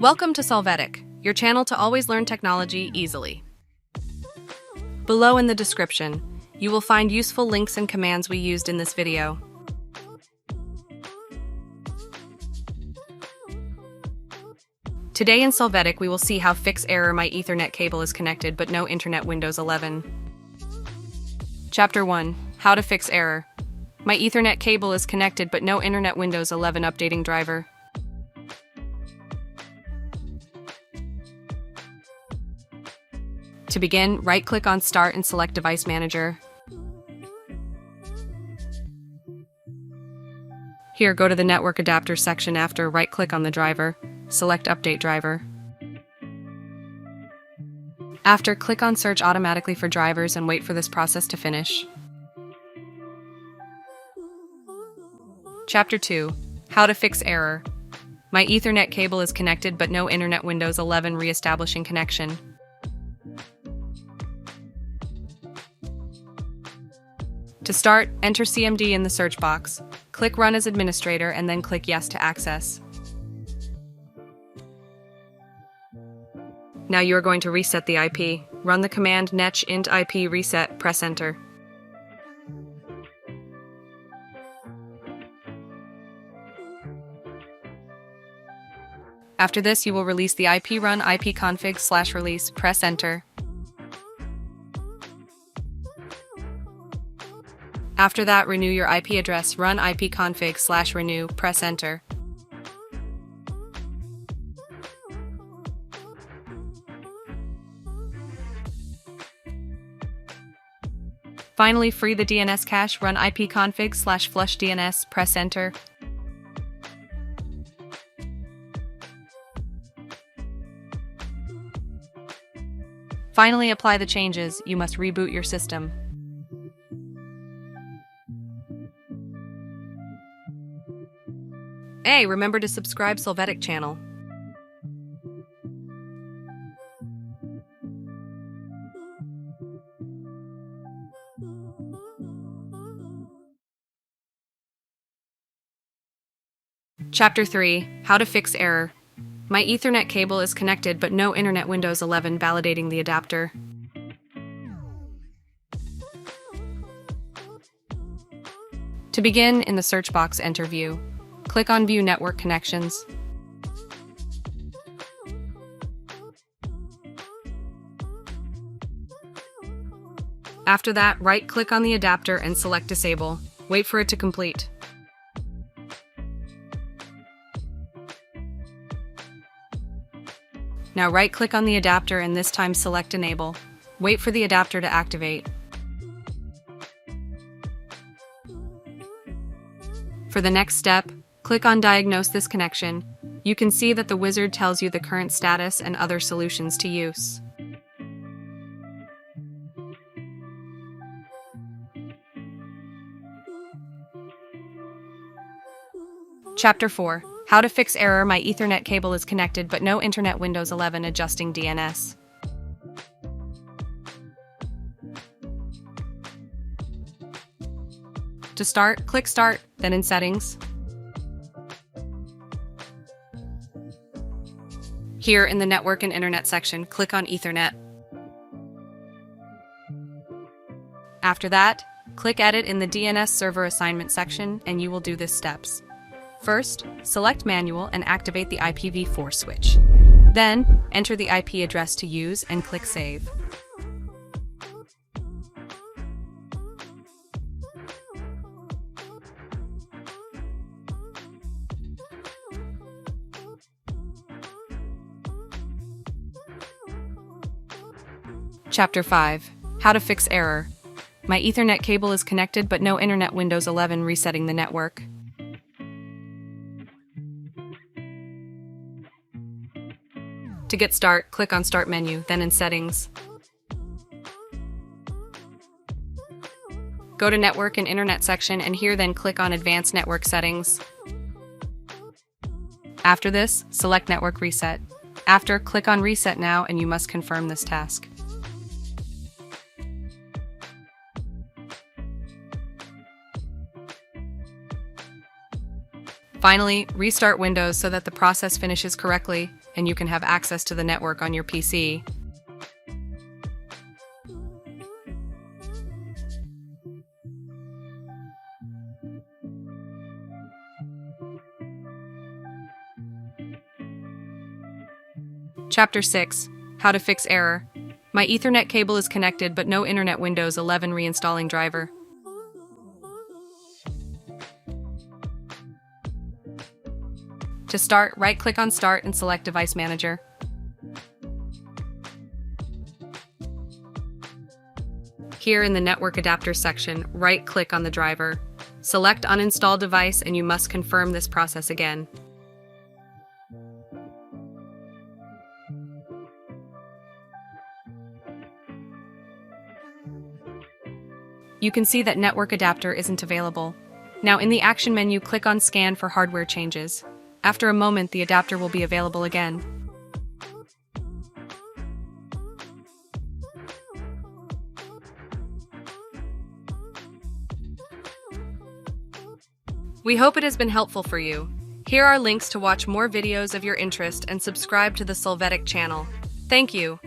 Welcome to Solvetic, your channel to always learn technology easily. Below in the description, you will find useful links and commands we used in this video. Today in Solvetic, we will see how fix error my Ethernet cable is connected but no internet Windows 11. Chapter 1. How to fix error. My Ethernet cable is connected but no internet Windows 11 updating driver. To begin, right-click on Start and select Device Manager. Here, go to the Network Adapter section. After, right-click on the driver. Select Update Driver. After, click on Search automatically for drivers and wait for this process to finish. Chapter 2. How to fix error. My Ethernet cable is connected but no internet Windows 11 reestablishing connection. To start, enter CMD in the search box. Click Run as Administrator and then click Yes to access. Now you are going to reset the IP. Run the command Netsh int IP reset, press Enter. After this, you will release the IP. Run ipconfig/release, press Enter. After that, renew your IP address. Run ipconfig/renew, press Enter. Finally, free the DNS cache. Run ipconfig/flushdns, press Enter. Finally, apply the changes. You must reboot your system. Hey, remember to subscribe Solvetic channel. Chapter 3. How to fix error. My Ethernet cable is connected but no internet Windows 11 validating the adapter. To begin, in the search box, enter View. Click on View Network Connections. After that, right-click on the adapter and select Disable. Wait for it to complete. Now right-click on the adapter and this time select Enable. Wait for the adapter to activate. For the next step, click on Diagnose this connection. You can see that the wizard tells you the current status and other solutions to use. Chapter 4. How to fix error. My Ethernet cable is connected but no internet Windows 11 adjusting DNS. To start, click Start, then in Settings. Here in the Network and Internet section, click on Ethernet. After that, click Edit in the DNS Server Assignment section and you will do these steps. First, select Manual and activate the IPv4 switch. Then, enter the IP address to use and click Save. Chapter 5. How to fix error. My Ethernet cable is connected but no internet Windows 11 resetting the network. To get Start, click on Start menu, then in Settings. Go to Network and Internet section and here then click on Advanced Network Settings. After this, select Network Reset. After, click on Reset Now and you must confirm this task. Finally, restart Windows so that the process finishes correctly and you can have access to the network on your PC. Chapter 6. How to fix error. My Ethernet cable is connected but no internet Windows 11 reinstalling driver. To start, right-click on Start and select Device Manager. Here in the Network Adapter section, right-click on the driver. Select Uninstall Device and you must confirm this process again. You can see that Network Adapter isn't available. Now in the Action menu, click on Scan for hardware changes. After a moment, the adapter will be available again. We hope it has been helpful for you. Here are links to watch more videos of your interest and subscribe to the Solvetic channel. Thank you.